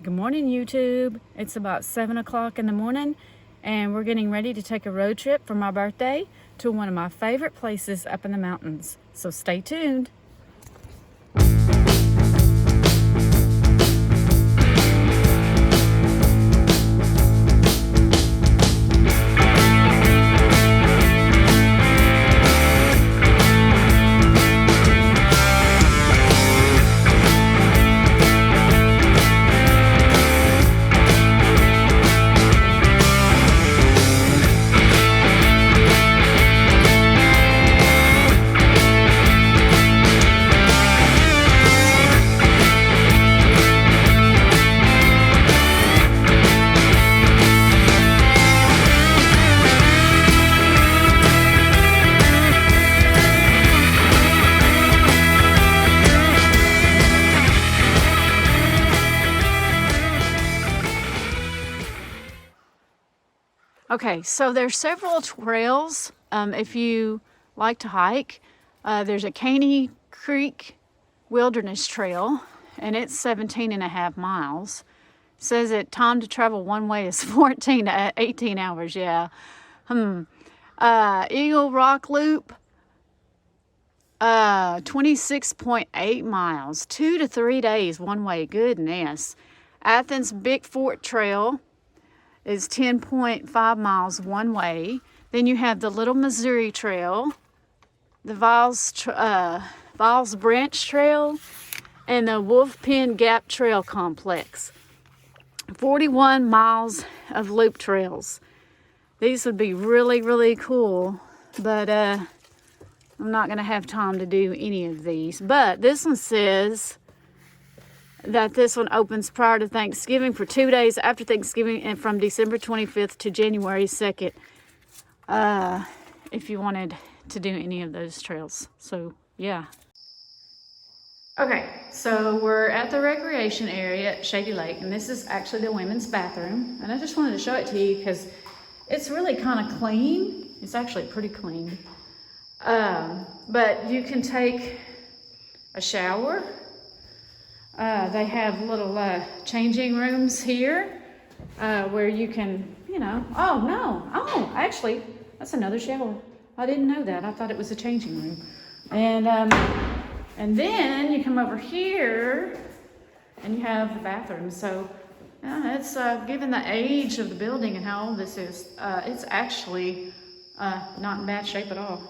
Good morning, YouTube. It's about 7 o'clock in the morning, and we're getting ready to take a road trip for my birthday to one of my favorite places up in the mountains. So stay tuned. Okay, so there's several trails if you like to hike. There's a Caney Creek Wilderness Trail, and it's 17.5 miles. It says that time to travel one way is 14 to 18 hours, yeah. Eagle Rock Loop, 26.8 miles, 2 to 3 days one way, goodness. Athens Big Fort Trail is 10.5 miles one way. Then you have the Little Missouri Trail, the Viles Branch Trail, and the Wolf Pen Gap Trail Complex. 41 miles of loop trails. These would be really, really cool, but I'm not gonna have time to do any of these. But this one says that this one opens prior to Thanksgiving for 2 days after Thanksgiving and from December 25th to January 2nd, if you wanted to do any of those trails. So, yeah. Okay, so we're at the recreation area at Shady Lake, and this is actually the women's bathroom. And I just wanted to show it to you because it's really kind of clean. It's actually pretty clean. But you can take a shower. They have little changing rooms here where you can, actually, that's another shower. I didn't know that. I thought it was a changing room. And then you come over here and you have the bathroom. So it's given the age of the building and how old this is, it's actually not in bad shape at all.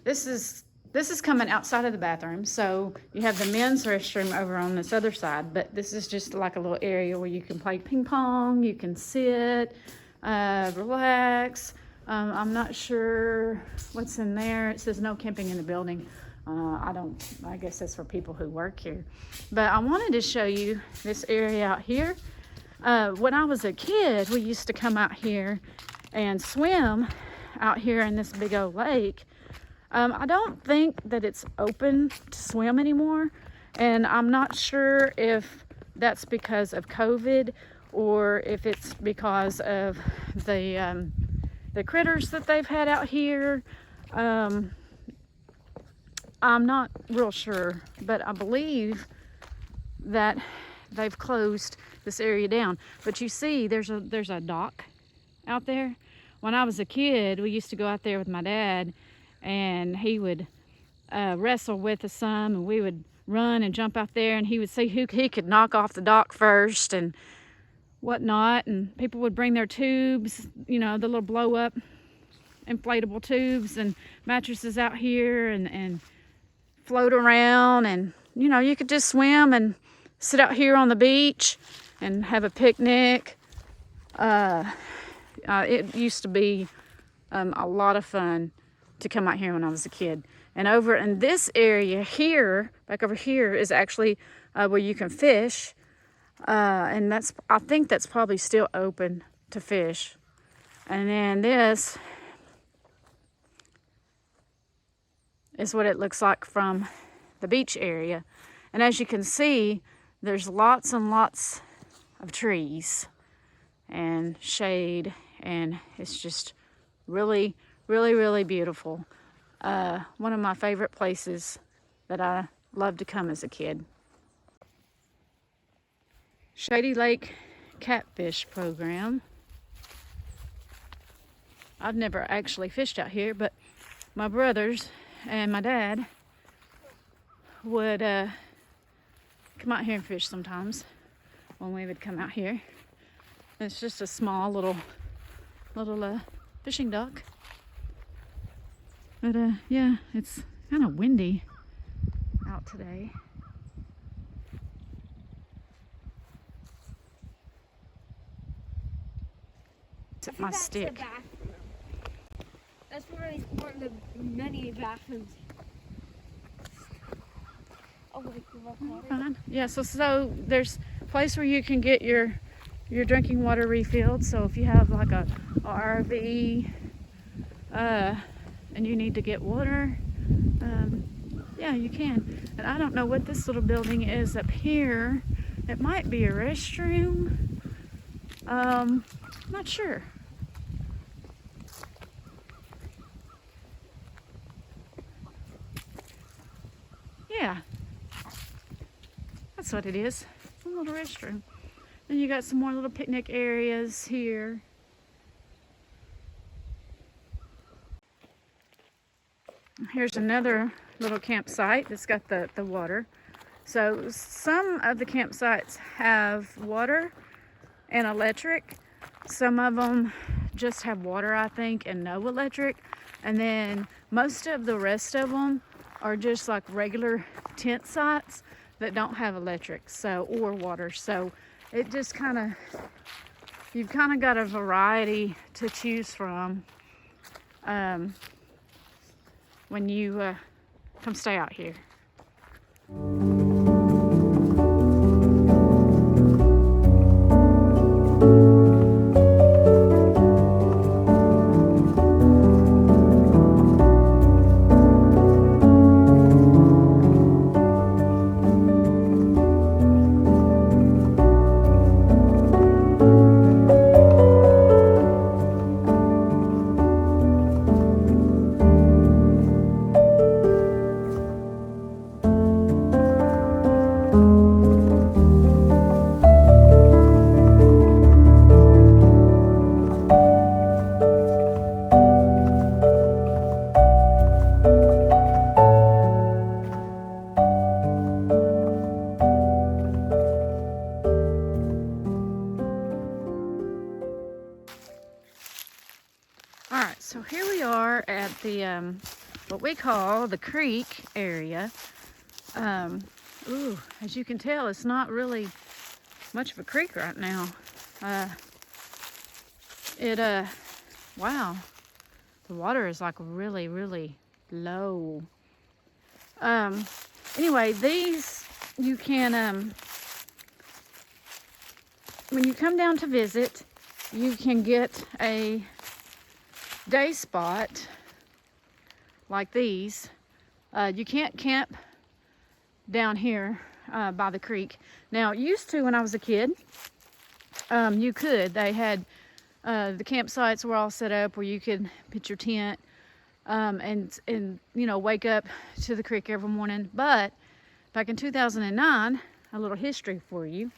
This is coming outside of the bathroom, so you have the men's restroom over on this other side, but this is just like a little area where you can play ping pong, you can sit, relax. I'm not sure what's in there. It says no camping in the building. I guess that's for people who work here. But I wanted to show you this area out here. When I was a kid, we used to come out here and swim out here in this big old lake. I don't think that it's open to swim anymore, and I'm not sure if that's because of COVID or if it's because of the critters that they've had out here. I'm not real sure, but I believe that they've closed this area down. But you see, there's a dock out there. When I was a kid, we used to go out there with my dad, and he would wrestle with us some, and we would run and jump out there, and he would see who he could knock off the dock first and whatnot. And people would bring their tubes, the little blow up inflatable tubes and mattresses out here and float around, and you could just swim and sit out here on the beach and have a picnic. It used to be a lot of fun to come out here when I was a kid. And over in this area here, back over here, is actually where you can fish. And I think that's probably still open to fish. And then this is what it looks like from the beach area. And as you can see, there's lots and lots of trees and shade, and it's just really, really, really beautiful. One of my favorite places that I loved to come as a kid. Shady Lake catfish program. I've never actually fished out here, but my brothers and my dad would come out here and fish sometimes when we would come out here. It's just a small little fishing dock. But yeah, it's kind of windy out today. It's my stick. That's probably one of the many bathrooms. Oh, like the water. Yeah, so there's a place where you can get your drinking water refilled. So if you have like a RV and you need to get water, yeah, you can. And I don't know what this little building is up here. It might be a restroom. Not sure. Yeah, that's what it is. It's a little restroom. Then you got some more little picnic areas here. Here's another little campsite that's got the water. So some of the campsites have water and electric. Some of them just have water, I think, and no electric. And then most of the rest of them are just like regular tent sites that don't have electric or water. So it just you've kind of got a variety to choose from when you come stay out here. Alright, so here we are at the what we call the creek area. As you can tell, it's not really much of a creek right now. Wow, the water is like really, really low. Anyway, these you can when you come down to visit, you can get a day spot like these. You can't camp down here by the creek. Now, it used to when I was a kid, you could. They had the campsites were all set up where you could pitch your tent and wake up to the creek every morning. But back in 2009, a little history for you.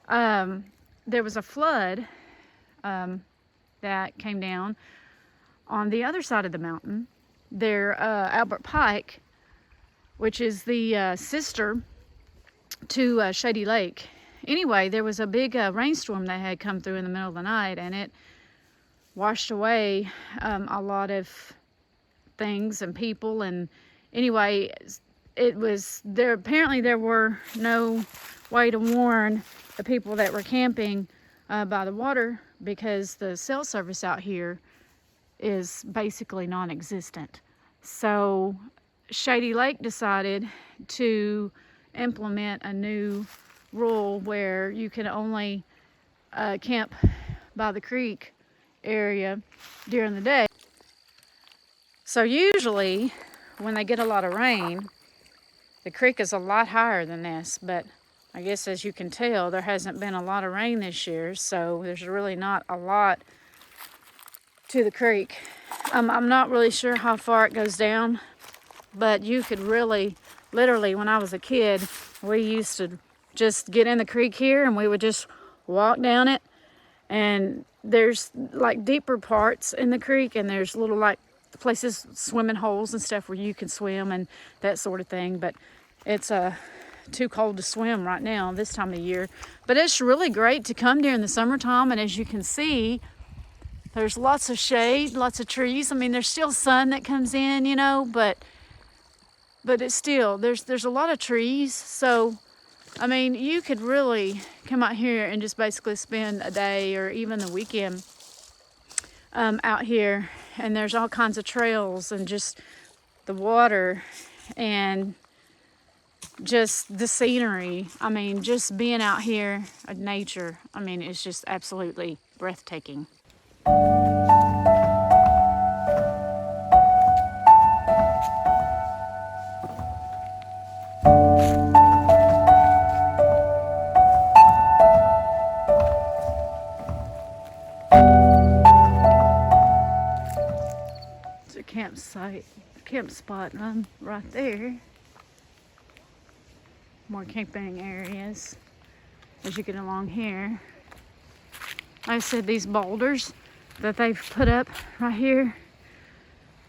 There was a flood that came down on the other side of the mountain. There, Albert Pike, which is the sister to Shady Lake. Anyway, there was a big rainstorm that had come through in the middle of the night, and it washed away a lot of things and people. And anyway, it was there. Apparently, there were no way to warn the people that were camping by the water, because the cell service out here is basically non-existent. So Shady Lake decided to implement a new rule where you can only camp by the creek area during the day. So usually when they get a lot of rain, the creek is a lot higher than this, but I guess as you can tell, there hasn't been a lot of rain this year, so there's really not a lot to the creek. I'm not really sure how far it goes down, but you could really, literally, when I was a kid, we used to just get in the creek here and we would just walk down it. And there's like deeper parts in the creek, and there's little like places, swimming holes and stuff where you can swim and that sort of thing. But it's too cold to swim right now this time of year. But it's really great to come during the summertime, and as you can see, there's lots of shade, lots of trees. I mean, there's still sun that comes in, you know, but it's still, there's a lot of trees. So I mean, you could really come out here and just basically spend a day or even the weekend out here. And there's all kinds of trails and just the water and just the scenery. I mean, just being out here in nature, I mean, it's just absolutely breathtaking. Camp spot right there. More camping areas as you get along here. Like I said, these boulders that they've put up right here,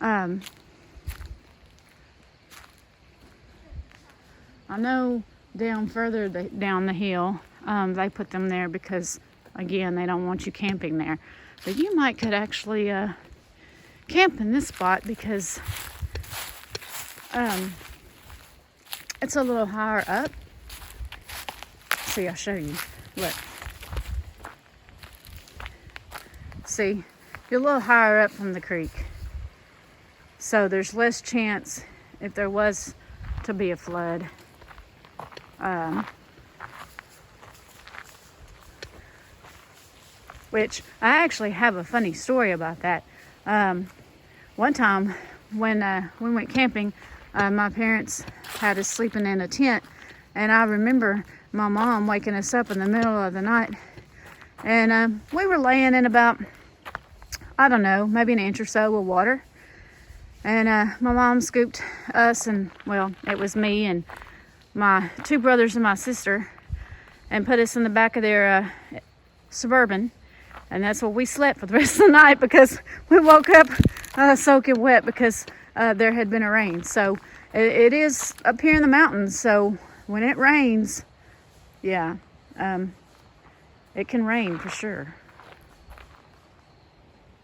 I know down further down the hill, they put them there because, again, they don't want you camping there. But you could actually camp in this spot because it's a little higher up. See, I'll show you. Look. See, you're a little higher up from the creek. So there's less chance if there was to be a flood. Which I actually have a funny story about that. One time when we went camping, my parents had us sleeping in a tent, and I remember my mom waking us up in the middle of the night, and we were laying in about, I don't know, maybe an inch or so of water, and my mom scooped us, and well, it was me and my two brothers and my sister, and put us in the back of their Suburban, and that's where we slept for the rest of the night because we woke up soaking wet because there had been a rain. So it is up here in the mountains, so when it rains, yeah, it can rain for sure.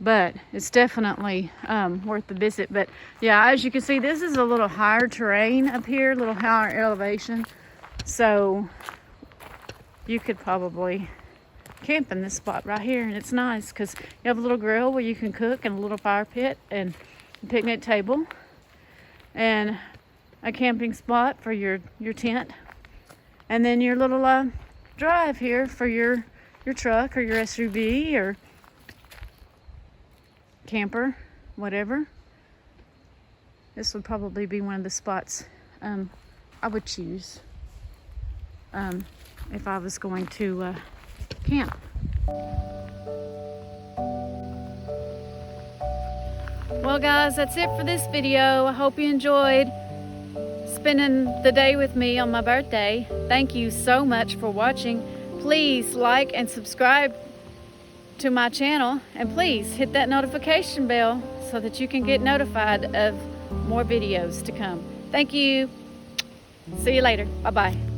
But it's definitely worth the visit. But yeah, as you can see, this is a little higher terrain up here, a little higher elevation. So you could probably camp in this spot right here, and it's nice because you have a little grill where you can cook and a little fire pit and a picnic table and a camping spot for your tent, and then your little drive here for your truck or your SUV or camper, whatever. This would probably be one of the spots I would choose if I was going to camp. Well guys, that's it for this video. I hope you enjoyed spending the day with me on my birthday. Thank you so much for watching. Please like and subscribe to my channel, and please hit that notification bell so that you can get notified of more videos to come. Thank you. See you later. Bye-bye.